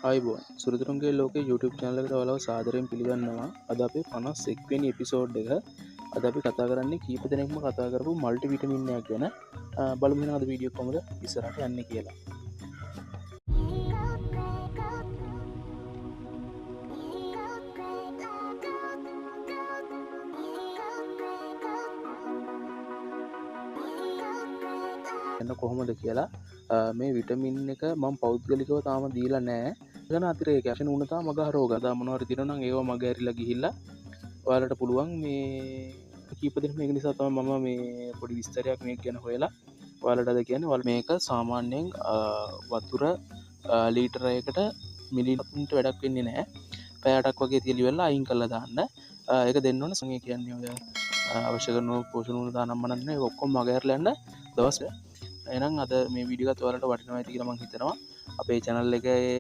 ආයිබෝන් සුරතුරුන්ගේ ලෝකේ YouTube channel එකට ඔයාලව සාදරයෙන් පිළිගන්නවා. අද අපේ 51 වෙනි එපිසෝඩ් එක. අද අපි කතා කරන්නේ කීප දෙනෙක්ම කතා කරපු මල්ටි විටමින් එකක් ගැන. බලමු එහෙනම් අද වීඩියෝ කොහොමද ඉස්සරහට යන්නේ කියලා. එන්න කොහොමද කියලා මේ විටමින් එක මම පෞද්ගලිකව තාම දීලා නැහැ. ගන අතිරේක ඇෂන් උනතා මග රෝග දා මොනවහරි තියෙනවා නම් ඒව මග ඇරිලා ගිහිල්ලා ඔයාලට පුළුවන් මේ කීප දෙනෙක් මේක නිසා තමයි මම මේ පොඩි විස්තරයක් මේක ගැන හොයලා ඔයාලට අද කියන්නේ. ඔයාලා මේක සාමාන්‍යයෙන් වතුර ලීටරයකට මිලිලිටරට වැඩක් වෙන්නේ නැහැ. පැයටක් වගේ තියලා ඉවරලා අයින් කරලා දාන්න. ඒක දෙන්න ඕන සංගේ කියන්නේ ඔය අවශ්‍ය කරන පෝෂණ උන දානම් මනන්නේ ඒක ඔක්කොම මග ඇරලා යන්න දවස්. එහෙනම් අද මේ වීඩියෝ එකත් ඔයාලට වටිනවා ඇති කියලා මම හිතනවා. අපේ channel එකේ